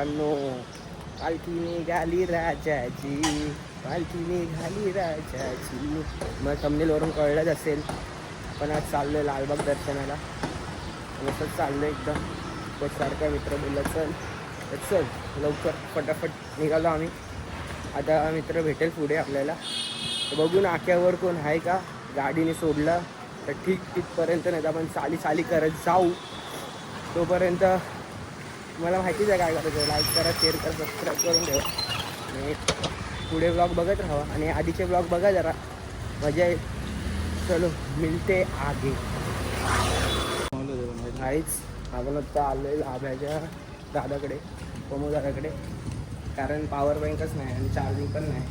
मित्रांनो, पालखी निघाली राजाची, पालखी निघाली राजाची. मग थंबनेलवरून कळलंच असेल, पण आज चाललोय लालबाग दर्शनाला. असंच चाललोय एकदम सारखा. मित्र बोलला चल चल लवकर फटाफट निघालो आम्ही. आता मित्र भेटेल पुढे आपल्याला, बघून आख्यावर कोण आहे का. गाडीने सोडलं तर ठीक, तिथपर्यंत नाही तर आपण चाली करत जाऊ. तोपर्यंत मला माहितीच आहे काय करायचं. लाईक करा, शेअर करा, सबस्क्राईब करून ठेवा आणि पुढे ब्लॉग बघत राहा. आणि आधीचे ब्लॉग बघा जरा, मजा येईल. चलो मिळते आगे. काहीच आपण आत्ता आलो आहे आभ्याच्या दादाकडे, प्रमोदादाकडे. कारण पॉवर बँकच नाही आणि चार्जिंग पण नाही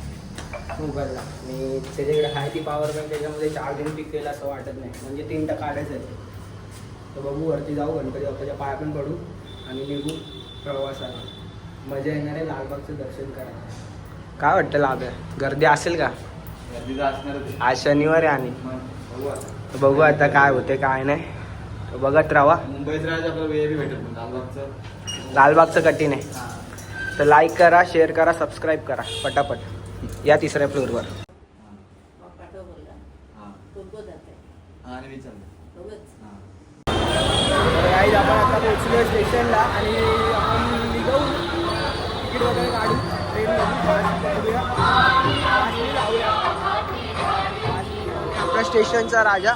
मोबाईलला. आणि त्याच्याकडे आहे ती पॉवर बँक, त्याच्यामध्ये चार्जिंग टिकेल असं वाटत नाही. म्हणजे 3% काढायचं आहे. तर बघू, वरती जाऊ, गणपती बाप्पाच्या पाया पण पडू आणि निघू प्रवासाला. मजा येणार आहे लालबागचं दर्शन करायला. काय वाटतं लाभ आहे? गर्दी असेल का? गर्दी तर असणार. आज शनिवार आहे आणि बघू आता काय होते काय नाही. बघत राहा. मुंबईत राहायचं आपलं वेळ बी भेटत नाही. लालबागचं कठीण आहे. तर लाईक करा, शेअर करा, सबस्क्राईब करा पटापट. या 3ऱ्या फ्लोअरवर. गाईज आपण आता पोहोचलो स्टेशनला आणि आपण निघू. तिकीट वगैरे काढू ट्रेनमध्ये. आपला स्टेशनचा राजा,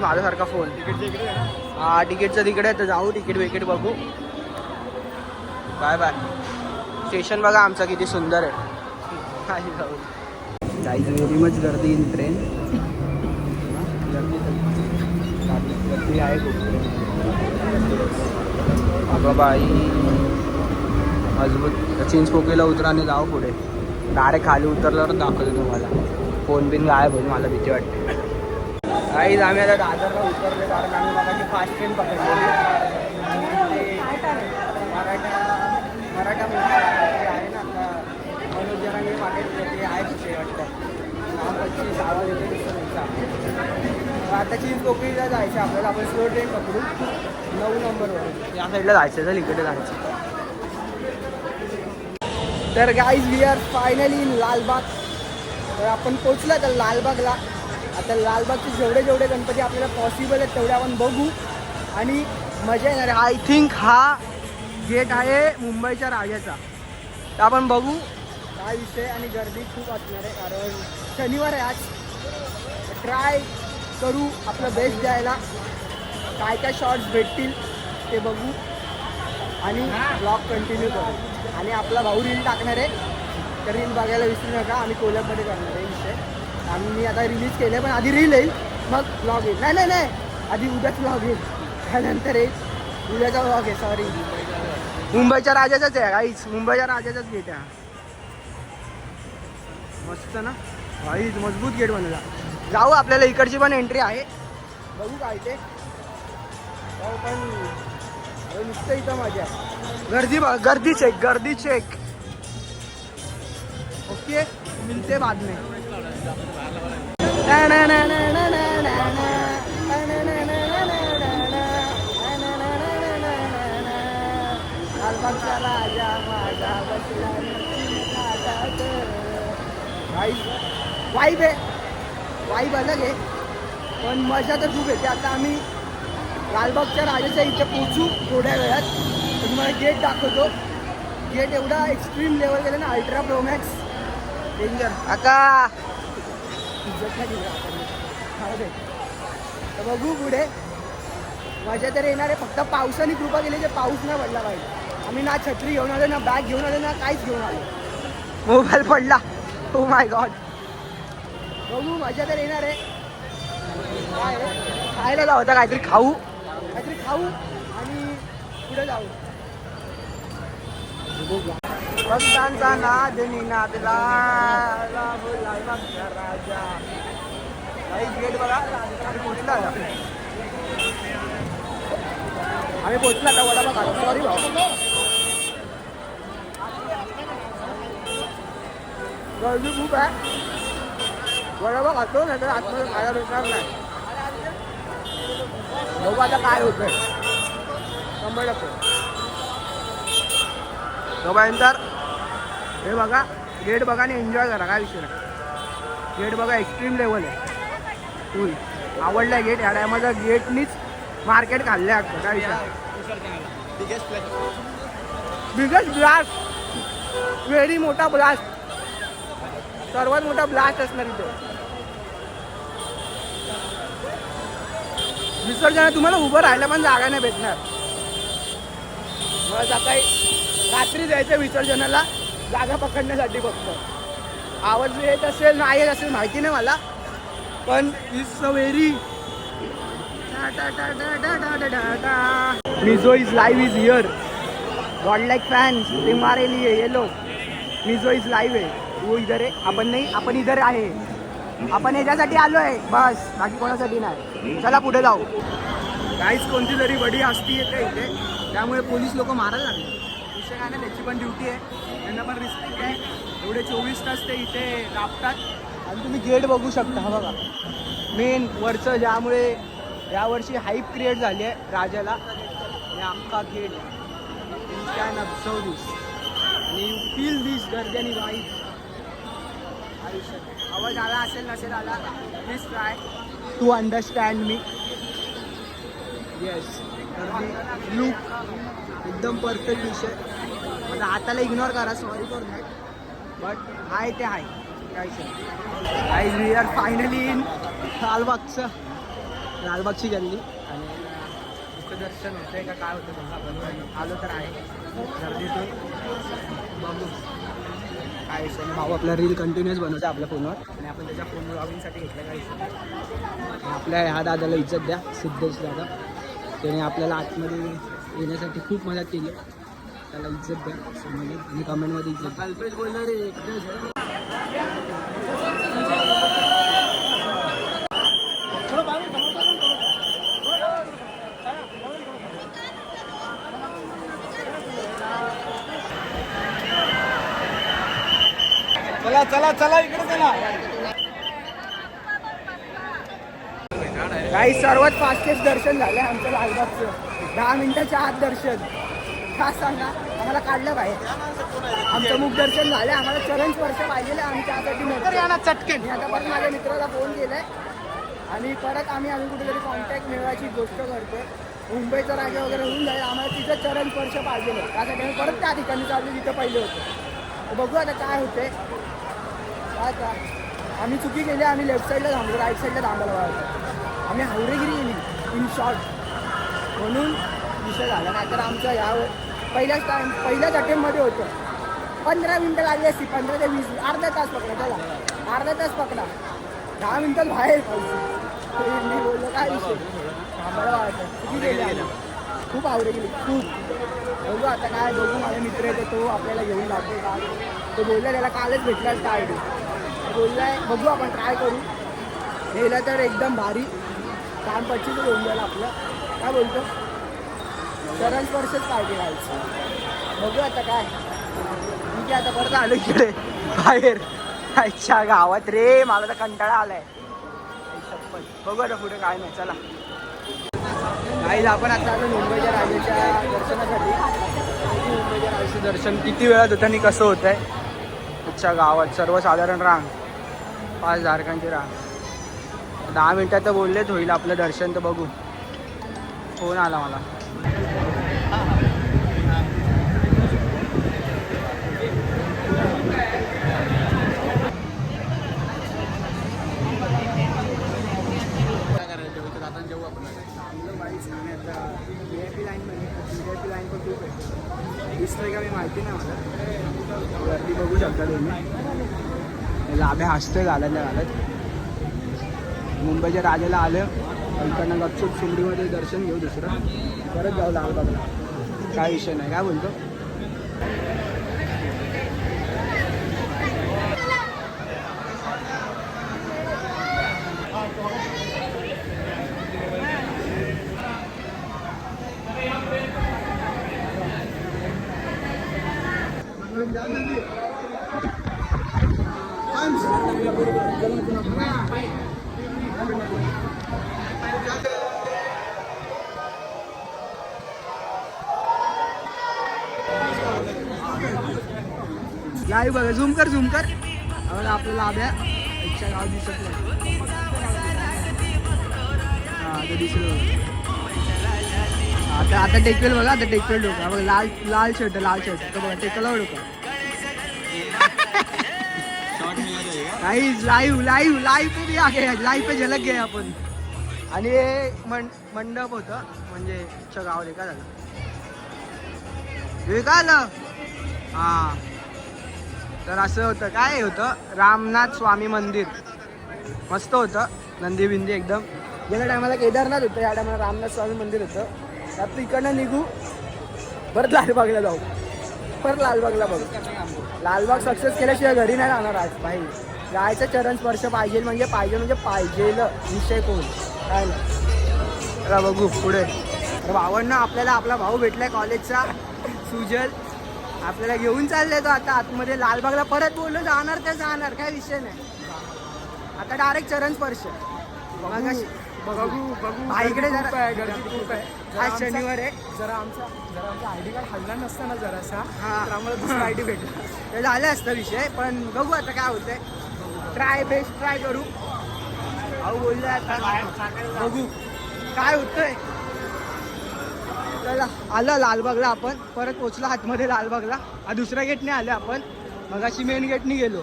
माझ्यासारखा फोन. हा तिकीटचं तिकडे तर जाऊ, तिकीट विकीट बघू. Bye bye. स्टेशन बघा आमचा किती सुंदर आहे. जाऊ गाईज, वेरीमच गर्दी इन ट्रेन. गर्दी आहे खूप. अगं बाई, मजबूत. चिंचपोकळीला उतरा आणि जाऊ पुढे. डायरेक्ट खाली उतरल्यावर दाखवतो तुम्हाला. फोन बिन गायब होईल, मला भीती वाटते. काहीच आम्ही आता दादरला उतरले, कारण आम्ही मगाची फास्ट ट्रेन पकडलेली. मराठा आहे ना आता, मनोज जरांगे पाटील ते आहे तिथे वाटतं. नावाची आवाज येते दिसतं. आता चिंचपोकळीला जायचं आपल्याला. आपण स्लो ट्रेन पकडू 9 नंबरवर. या साईडला जायचं, तर इकडे जायचं. तर guys, we are finally in Lalbaug. तर आपण पोचला तर लालबागला. आता लालबागचे जेवढे गणपती आपल्याला पॉसिबल आहेत तेवढे आपण बघू आणि मजा येणार आहे. आय थिंक हा गेट आहे मुंबईच्या राजाचा. तर आपण बघू काय विषय. आणि गर्दी खूप असणार आहे कारण शनिवार आहे आज. ट्राय करू आपलं बेस्ट द्यायला. काय काय शॉर्ट्स भेटतील ते बघू आणि ब्लॉग कंटिन्यू करू. आणि आपला भाऊ रील टाकणार आहे, तर रील बघायला विसरू नका. आम्ही कोल्हापूरमध्ये करणार आहे विषय. आम्ही आता रिलीज केलं, पण आधी रील येईल मग ब्लॉग येईल. नाही, आधी उद्याच ब्लॉग येईल, त्यानंतर येईल उद्याचा ब्लॉग आहे. सॉरी, मुंबईच्या राजाचाच आहे काहीच. मुंबईच्या राजाचाच गेट आहे. मस्त ना काहीच, मजबूत गेट बनवला. जाऊ, आपल्याला इकडची पण एंट्री आहे, बघू काय ते. पण नुसतं इथं मजा आहे. गर्दी चेक. ओके, मिलते बाद में. लालबागचा राजा माझा बसला वाईब आहे, वाईब अलग आहे, पण मजा तर खूप येते. आता आम्ही लालबागच्या राजाच्या इथे पोचू थोड्या वेळात. तर तुम्हाला गेट दाखवतो. गेट एवढा एक्स्ट्रीम लेवल गेलं ना, अल्ट्रा प्रो मॅक्स डेंजर. आता तर बघू पुढे. मजा तर येणार आहे, फक्त पावसाने कृपा केली की पाऊस नाही पडला पाहिजे. आम्ही ना छत्री घेऊन आलो, ना बॅग घेऊन आलो, ना काहीच घेऊन आलो. मोबाईल पडला. Oh my God. बघू, मजा तर येणार आहे. काय खायला जाऊ, होता काहीतरी खाऊ आणि पुढे जाऊ. भक्तांचा नाद निनादला लालबागचा राजा. गेट बघा, आम्ही पोचला आता. वडापाव खातो. सॉरी भाऊ, गर्दी खूप आहे. वडापाव खातो, नाही तर आतमध्ये खायला भेटणार नाही. बघू आता काय होतंय 100%. तोपर्यंत हे बघा गेट बघा आणि एन्जॉय करा, काय विषय नाही. गेट बघा एक्स्ट्रीम लेवल आहे फुल. आवडलं गेट. या टायमाचं गेटनीच मार्केट खाल्लं आहे काय विषय. बिगेस्ट ब्लास्ट, व्हेरी मोठा ब्लास्ट, सर्वात मोठा ब्लास्ट असणार इथे. विसर्जन तुम्हाला उभं राहायला पण जागा नाही भेटणार. मला सकाळी रात्री जायचं विसर्जनाला जागा पकडण्यासाठी फक्त. आवाज येत असेल नाही येत असेल माहिती नाही मला, पण it's a very Mizo is live is here. God like fans तुम्हारे लिए ये लो. मिझो इज लाइव है. वो इधर आहे, आपण नाही, आपण इधर आहे. आपण याच्यासाठी आलो आहे बस, बाकी कोणासाठी नाही. चला पुढे जाऊ. काहीच कोणती तरी बडी हस्ती येते इथे, त्यामुळे पोलीस लोक मारायला लागले. विषय काय ना, त्याची पण ड्युटी आहे, त्यांना पण रिस्पेक्ट आहे. एवढे 24 तास ते इथे राबतात. आणि तुम्ही गेट बघू शकता. हा बघा मेन वरचं, ज्यामुळे यावर्षी हाईप क्रिएट झाली आहे राजाला. आणि अख्खा गेट यू कॅन ऑब्झर्व दिस आणि यू फील दिस गर्दी आणि वाईट. आवाज आला असेल नसेल आला, please try to understand me. Yes, look एकदम परफेक्ट विषय. माझा हाताला इग्नोर करा, सॉरी फॉर दॅट, बट आहे ते आहे काय विषय. Guys we are finally in लालबागची गल्ली. आणि इथं दर्शन होतंय का काय होतं बघा. आपण आलो तर आहे गर्दीतून बघू काय विषय. भाऊ आपला रील कंटिन्युअस बनवतो आपल्या फोनवर, आणि आपण त्याच्या फोन ब्लॉगिंगसाठी घेतलं काय विषय. आपल्या ह्या दादाला इज्जत द्या, सिद्धेश दादा. त्याने आपल्याला आतमध्ये येण्यासाठी खूप मदत केली, त्याला इज्जत द्या समजली. आणि कमेंटमध्ये इज्जत अल्पेश बोलणार आहे. चला चला चला इकडे चला. काही सर्वात फास्टेस्ट दर्शन झालं आमचं लालबागचं. 10 मिनिटाच्या आत दर्शन. का सांगा, आम्हाला काढलं पाहिजे. आमचं मुख दर्शन झालं, आम्हाला चरण स्पर्श पाहिजे. आम्ही त्यासाठी चटके. मी आता परत माझ्या मित्राला फोन केलाय आणि परत आम्ही कुठेतरी कॉन्टॅक्ट मिळवायची गोष्ट करतोय. मुंबईचा राजा वगैरे होऊन जाईल, आम्हाला तिथं चरण स्पर्श पाहिजे. त्यासाठी आम्ही परत त्या ठिकाणी चाललो जिथं पहिले होतं. बघू आता काय होतंय. आता आम्ही चुकी केली, आम्ही लेफ्ट साईडला थांबलो, राईट साईडला थांबायला पाहिजे. आम्ही हावरेगिरी गेली इन शॉर्ट, म्हणून विषय झाला. नाहीतर आमचं यावर पहिल्याच अटेम्पमध्ये होतं. 15 मिनटं लागली असती, 15 ते 20, अर्धा तास पकडा. त्याला अर्धा तास पकडा, 10 मिनटात बाहेर पाहिजे. मी बोललो काय विषय थांबायला पाहिजे. चुकी केली आम्ही, खूप आवडे गेली खूप. बघू आता काय, बघू माझा मित्र येतो तो आपल्याला घेऊन जातो का. तो बोलला त्याला कालच भेटला स्टार्ट बोललाय. बघू आपण ट्राय करू. गेलं तर एकदम भारी काम पच्चीच होऊन जाईल आपलं. काय बोलतो, चरण स्पर्शच पाहिजे व्हायचं. बघू आता काय. ठीक आहे, आता परत आलो इकडे बाहेर. अच्छा गावात रे, मला तर कंटाळा आलाय. बघू आता पुढे काय नाही. चला गाईज, आपण आता आलो मुंबईच्या राजाच्या दर्शनासाठी. मुंबईच्या राजाचं दर्शन किती वेळात होतं आणि कसं होत आहे. अच्छा गावात सर्वसाधारण रांग, 5 धारकांची रांग. 10 मिनटात तर बोललेच होईल आपलं दर्शन. तर बघू, फोन आला मला. VIP लाईन पण खूप आहे. दिसतंय का मी माहिती नाही मला. वरती बघू शकता तुम्ही. लाभे हसतोय घालत मुंबईच्या राजाला आलं. इकडनं गपचूप सुमडीमध्ये दर्शन घेऊ, दुसरं परत जाऊ लालबागला. काय विषय नाही. काय बोलतो, लाईव्ह बघा, झूम कर आम्हाला आपलं लाभ्या इच्छा गाव दिसत नाही. हा ते दिसलं. आता टेकवेल बघा, आता टेकवेल डोका बघ, लाल शर्ट तर बघा टेकला डोका. लाईव्ह पे भी आ गए, लाईव्ह पे झलक गए आपण. आणि हे मंडप होतं म्हणजे गावाला काय झालं हे काय आलं हा. तर असं होतं, काय होतं रामनाथ स्वामी मंदिर मस्त होतं, नंदी बिंदी एकदम. गेल्या टायमाला केदारनाथ होतं, या टायमाला रामनाथ स्वामी मंदिर होतं. त्यात इकडनं निघू परत लालबागला जाऊ, परत लालबागला बघू. लालबाग सक्सेस केल्याशिवाय घरी नाही राहणार आज भाई. जायचं चरण स्पर्श पाहिजे म्हणजे पाहिजेल विषय कोण काय नाही. चला बघू पुढे. तर भावांना आपल्याला आपला भाऊ भेटलाय कॉलेजचा सुजल, आपल्याला घेऊन चालले तो आता आतमध्ये लालबागला. परत बोललो जाणार तर जाणार, काय विषय नाही. आता डायरेक्ट चरण स्पर्श इकडे जरा गर्दी खूप आहे. आज शनिवार आहे. जरा आमचा आयडी कार्ड हल्ला नसता ना जरासा, तर आम्हाला दुसरा आयडी भेटला ते झालं असतं विषय. पण बघू आता काय होतंय, ट्राय करू. भाऊ बोलले आता बघू काय होतंय. चला आलं लालबागला, आपण परत पोचलो आतमध्ये लालबागला. हा दुसऱ्या गेटने आलो आपण, मगाशी मेन गेटने गेलो.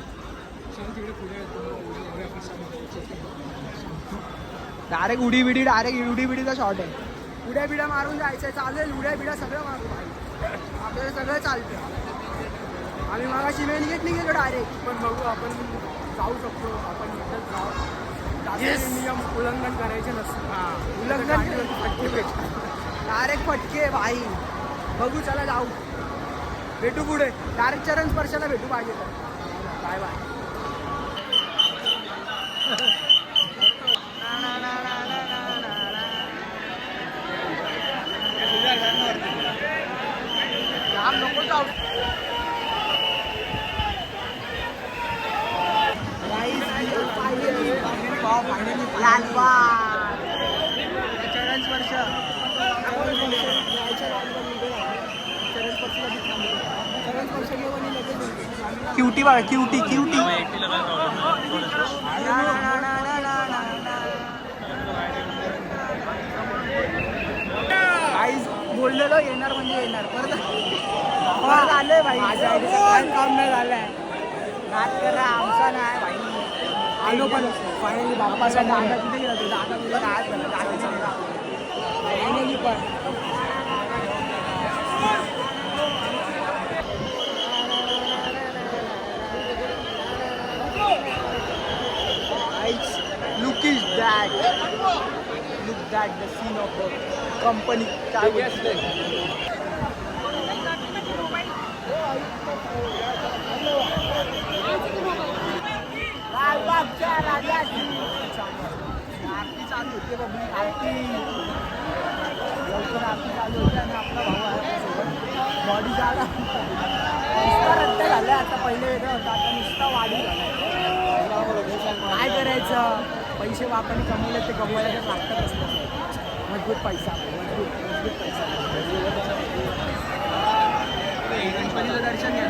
डायरेक्ट उडी बिडीचा शॉट आहे. उड्या बिड्या मारून जायचं आहे, चालेल उड्या बिड्या सगळं मारून आपल्याला सगळं चालतं. आम्ही मगाशी मेन गेटने गेलो डायरेक्ट. पण बघू आपण जाऊ शकतो, आपण नियम उल्लंघन करायचे नसतं. उल्लंघन डायरेक्ट फटके भाई. बघू चला जाऊ, भेटू पुढे. डायरेक्ट चरण स्पर्शाला भेटू पाहिजे तर. Bye bye. लांब नको जाऊ. लालबाग चरण स्पर्श क्यूटी बघा, क्यूटी काहीच बोललेलो येणार म्हणजे येणार. परत आलंय भाई, काम नाही झालंय. नाच करा आमचा नाही भाई. आलो पण फायनली बाप्पाचा दादा तिथे गेला तो. दादा तुझा नाच झाला, फायनली पण look that the scene of the company. लालबागच्या राजाची आरती चालू होते, पब्लिक आरती लवकर आरती चालू होते. आणि आपला भाऊ आहे बॉडी गार्ड नुसता रद्द झालं. आता पहिले वेगळं होतं, आता नुसता वाढी झाला. काय करायचं, पैसे बापाने कमवले ते कमवायला तर लागतात असतं. मजबूत पैसा. गणपतीचं दर्शन घ्या.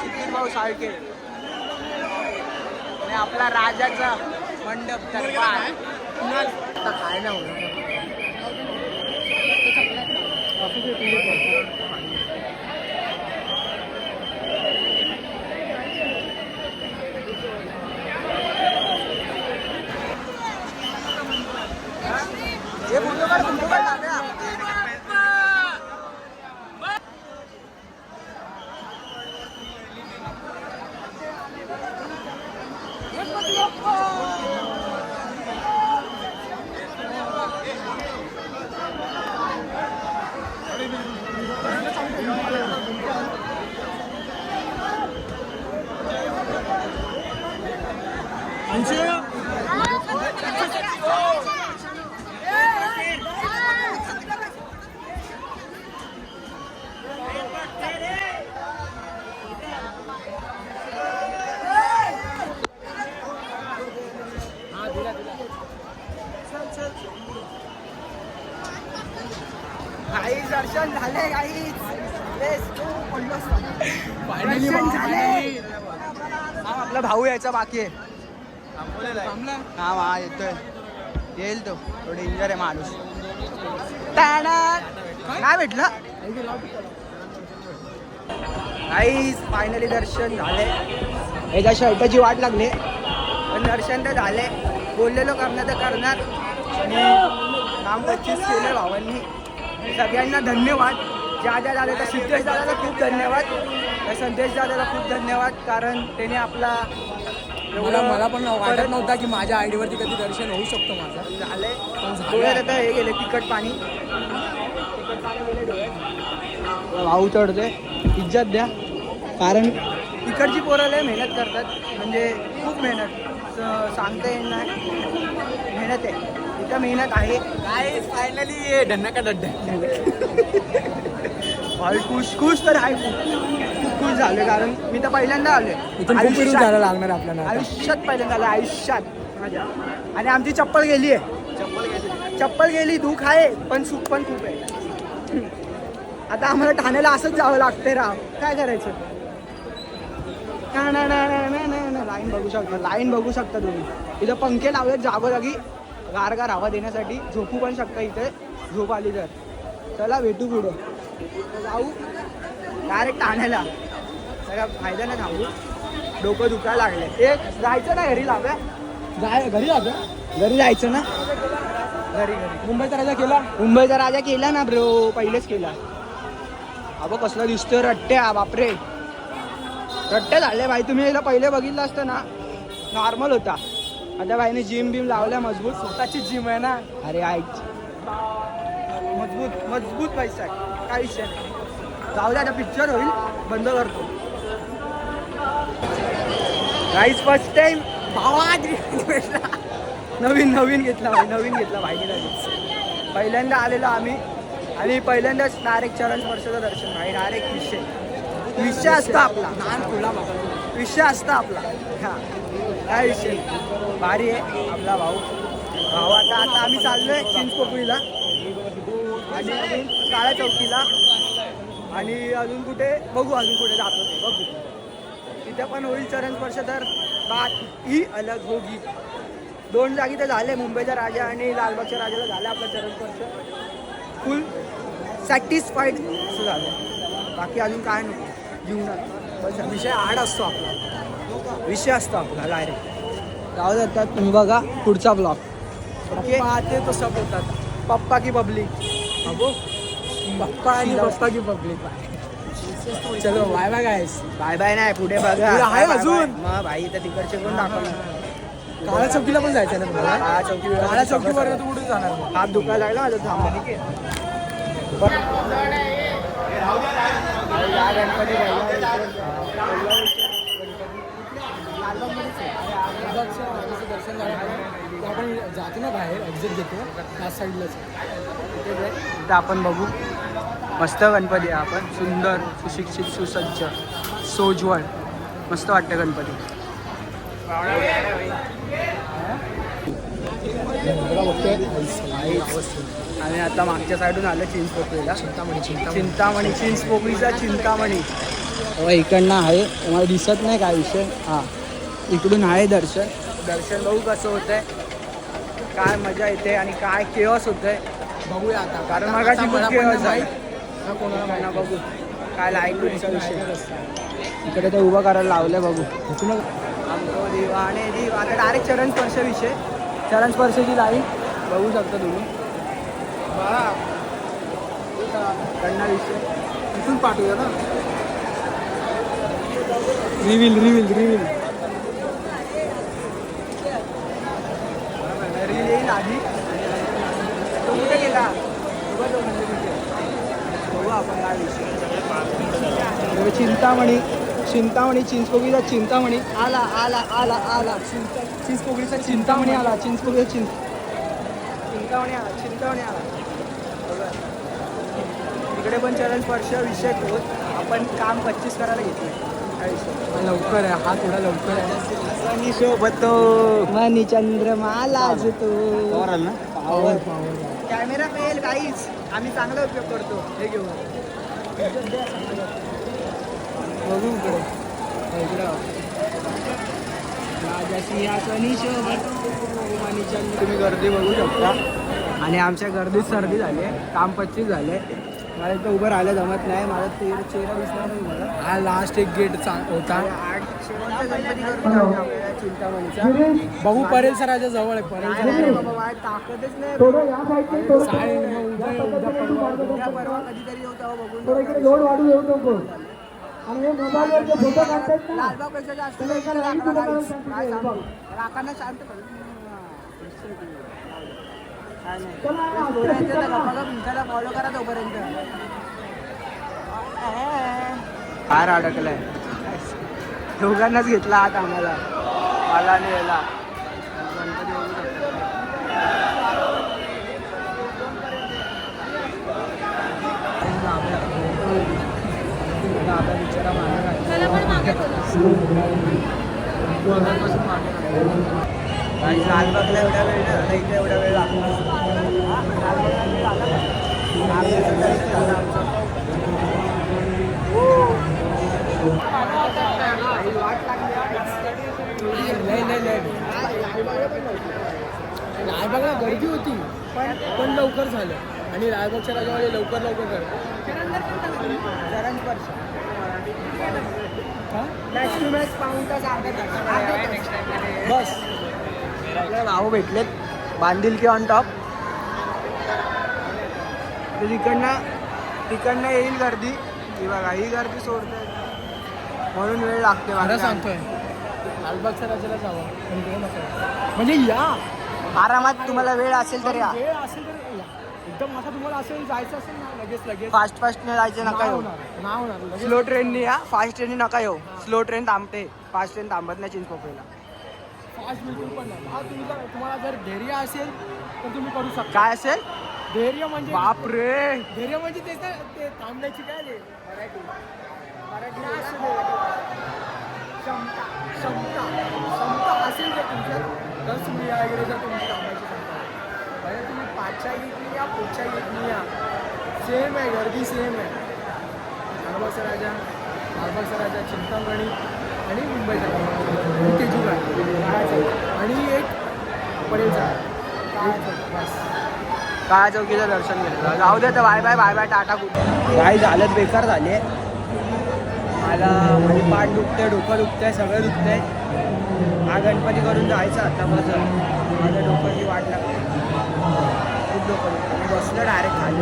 सुधीर भाऊ साळके आणि आपला राजाचा मंडप दरबार. आता काय नाही होणार. हे फोटो काढ गाईज दर्शन झाले गाईज. फायनली आपला भाऊ यायचा बाकी आहे. थांबला. हा येतोय. येईल तो. थोडं डेंजर आहे माणूस. काय भेटलं गाईज? फायनली दर्शन झाले. याच्या शर्टाची वाट लागली पण दर्शन तर झाले. बोललेलो करणार तर करणार आणि नाम 25 केलं भावांनी. सगळ्यांना धन्यवाद. ज्या ज्या दादा तर सिद्धेश दादाला खूप धन्यवाद. त्या संदेश दादाला खूप धन्यवाद कारण त्याने आपला मला पण वाटत नव्हता की माझ्या आयडीवरती कधी दर्शन होऊ शकतो माझं. झालंय. डोळ्यात आता हे गेले तिखट पाणी. भाऊ चढतोय. इज्जत द्या कारण तिकडची पोरं लय मेहनत करतात. म्हणजे खूप मेहनत सांगता येईल नाही. मेहनत आहे इथं. मेहनत आहे. काय फायनली ढन्ना डड्डे. भाई खुश तर आहे. खूप खुश झाले कारण मी तर पहिल्यांदा आलोय. इथून खूप फिरून जायला लागणार आपल्याला. आयुष्यात पहिल्यांदा आलं. आयुष्यात माझ्या. आणि आमची चप्पल गेली आहे. चप्पल गेली. दुःख आहे पण सुख पण खूप आहे. आता आम्हाला ठाण्याला असंच जावं लागतंय राव. काय करायचं. लाईन बघू शकता. लाईन बघू शकता तुम्ही. इथं पंखे लावलेत जागोजागी गारगार हवा देण्यासाठी. झोपू पण शकता इथे झोप आली तर. चला भेटू पुढं. जाऊ डायरेक्ट ठाण्याला. सगळा फायदा नाही थांबू. डोकं दुखायला लागले. एक जायचं ना घरी लाव्या. घरी जातो. घरी जायचं ना. घरी मुंबईचा राजा केला. मुंबईचा राजा केला ना ब्रो. पहिलेच केला. अबो कसला दिसतोय रट्ट्या. बापरे रट्टे झाले भाई. तुम्ही याला पहिले बघितलं असतं ना नॉर्मल होता. आता भाईने जिम बिम लावल्या मजबूत. स्वतःची जिम आहे ना. अरे ऐक मजबूत पैसा आहे. काय विषय नाही. जाऊ द्या. आता पिक्चर होईल बंद करतो. गाईज फर्स्ट टाइम भावा भेटला. नवीन घेतला भाई. नवीन घेतला भाईने. पहिल्यांदा आलेलो आम्ही आणि पहिल्यांदाच डायरेक्ट चरण स्पर्शाचं दर्शन भाई. डायरेक्ट विषय असतो आपला. विषय असतो आपला. हा काय विषय भारी आहे आपला भाऊ. आता आम्ही चाललोय चिंचपोकळीला आणि अजून काळ्या चौकीला आणि अजून कुठे बघू. अजून कुठे जातो ते बघू. तिथे पण होईल चरण स्पर्श. तर बात ही अलग होगी. 2 जागी तर झाले. मुंबईचा राजा आणि लालबागच्या राजाला झालं आपलं चरण स्पर्श. फुल सॅटिस्फाईड असं झालं. बाकी अजून काय नको जीवनात. बस विषय आड असतो आपला. विषय असतो आपला डायरेक्ट. जाऊ देतात तुम्ही बघा पुढचा ब्लॉग. ते तो सब होतात. पप्पा की पब्लिक. अबो पप्पा आणि पप्पा की पब्लिक. चलो बाय बाय गाईस. बाय बाय नाही पुढे बघा. पुढे आहे अजून. मग भाई तर तिकडचे कोण दाखवणार. काळ्या चौकीला पण जायचं ना तुम्हाला. काळ्या चौकीवर चौकीवर तू कुठे जाणार मग? हात दुखायला लागला माझं. थांबा. गणपती दर्शन झालं आपण जातो ना बाहेर. एक्झिट घेतो त्या साईडलाच. इथं आपण बघू. मस्त गणपती आहे. आपण सुंदर सुशिक्षित सुसज्ज सोज्वळ मस्त वाटतं गणपती. आणि आता मागच्या साईडून आलं चिंचपोकळीला. चिंतामणी चिंचपोकळीचा चिंतामणी. इकडनं आहे तुम्हाला दिसत नाही काय विषय. हां इकडून आहे दर्शन. दर्शन बघू कसं होतंय. काय मजा येते आणि काय केओस होतंय बघूया आता. कारण मगाशी खूप केओस आहे. कोणाला बघू काय लाईटचा विषय. इकडे ते उभं करायला लावलं बघू. आमको दिवाने दिवा. आता डायरेक्ट चरण स्पर्श विषय. चरण स्पर्शाची लाईन बघू शकता तुम्ही. कडनं विषय इथून पाठवूया ना. रिव्हील रील येईल आधी. तो कुठे गेला. बघू आपण काय विषय. चिंतामणी चिंचपोकळीचा चिंतामणी आला. चिंचपोकळीचा चिंतामणी आला. चिंचपोकळीचा चिंतामणी आला. इकडे पण चरण स्पर्श विषय होत. आपण काम 25 करायला घेतलं. काय विषय लवकर आहे. हा थोडा लवकर आहे. मनी शोभतो मनी चंद्रमा लाजतो. Power camera fail guys. आम्ही चांगला उपयोग करतो हे घेऊन. बघू इकडे. इकडे तुम्ही गर्दी बघू शकता. आणि आमच्या गर्दीत सर्दी झाली आहे, काम 25 झाले. मला इथं उभं राहायला जमत नाही. माझा चेहरा दिसणार नाही मला. हा लास्ट एक गेट होता. शेवटचा गणपती करून जाऊ आपल्याला चिंतामणीचा. बघू परेल सराच्या जवळ आहे. परेल बाबा माझ्या ताकदच नाही. उद्या परवा कधीतरी येऊ तेव्हा बघून. लालबागपेक्षा जास्त राखांना शांत फॉलो करा तोपर्यंत. फार अडकलाय. दोघांनाच घेतला आत आम्हाला, मला आणि याला. गणपती बघू शकता. आपला बिचारा मागे लालबागला एवढा वेळ नाही, इथे एवढा वेळ लालबागला गर्दी होती पण लवकर झालं. आणि लालबागच्या राजामध्ये लवकर कर बस. आपल्याला भाऊ भेटलेत, बांधील की ऑन टॉप. तिकडनं येईल गर्दी. ही बघा, ही गर्दी सोडते म्हणून वेळ लागते. मला सांगतोय लालबागच्या राजाला जावं म्हणजे या आरामात. तुम्हाला वेळ असेल तर या. वेळ असेल तर एकदम आता तुम्हाला असेल जायचं असेल ना लगेच फास्टने जायचं नका येऊ. स्लो ट्रेननी या, फास्ट ट्रेननी नका येऊ. स्लो ट्रेन थांबते, फास्ट ट्रेन थांबत नाही चिंचपोकळीला. फास्ट बिलकुल पण नाही. हा तुम्हाला जर धैर्य असेल तर तुम्ही करू शकता. काय असेल धैर्य म्हणजे? बापरे, धैर्य म्हणजे ते थांबण्याची काय रे मराठी क्षमता असेल तर तुमच्यात तर तुम्ही या वगैरे जर तुमची थांबायची क्षमता म्हणजे तुम्ही 5च्या गेटनी या 5च्या गेटनी या. सेम आहे, गर्दी सेम आहे. लालबागचा राजा, चिंतामणी आणि मुंबईचा तेजूगड आणि एक परेलचा काळा चौकीचं दर्शन घेतलं. जाऊ दे तर. Bye bye tata. कुठे काही झालं बेकार झाले. मला माझी पाठ दुखते, डोकं दुखतंय, सगळं दुखतंय. हा गणपती करून जायचं आता. माझं डोक्याची वाट लागते, खूप डोकं दुखतं. मी बसलं डायरेक्ट खाली.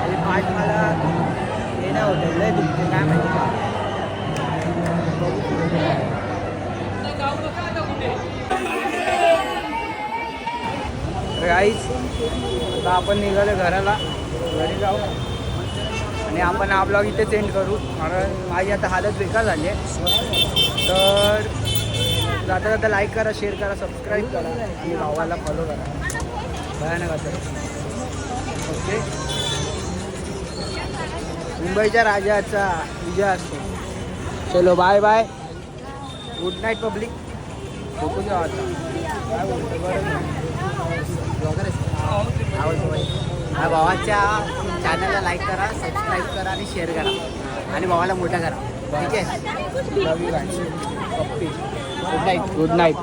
आणि पाठ मला हे नाही होतं, लय दुखते. काय माहिती का. गाईज आता आपण निघालो घराला. घरी जाऊ आणि आपण हा ब्लॉग इथे सेंड करू, कारण माझी आता हालत बेकार झाली आहे. तर जाता जाता लाईक करा, शेअर करा, सबस्क्राईब करा आणि भावाला फॉलो करा. भयानक असं. ओके. मुंबईच्या राजाचा विजय असतो. चलो bye bye. Good night public. झोपून जाऊ आता. काय बोलतो बरं ब्लॉगर भावाच्या चॅनलला लाईक करा, सबस्क्राईब करा आणि शेअर करा आणि भावाला मोठा करा. ठीक आहे. लव यू गाईज. Good night.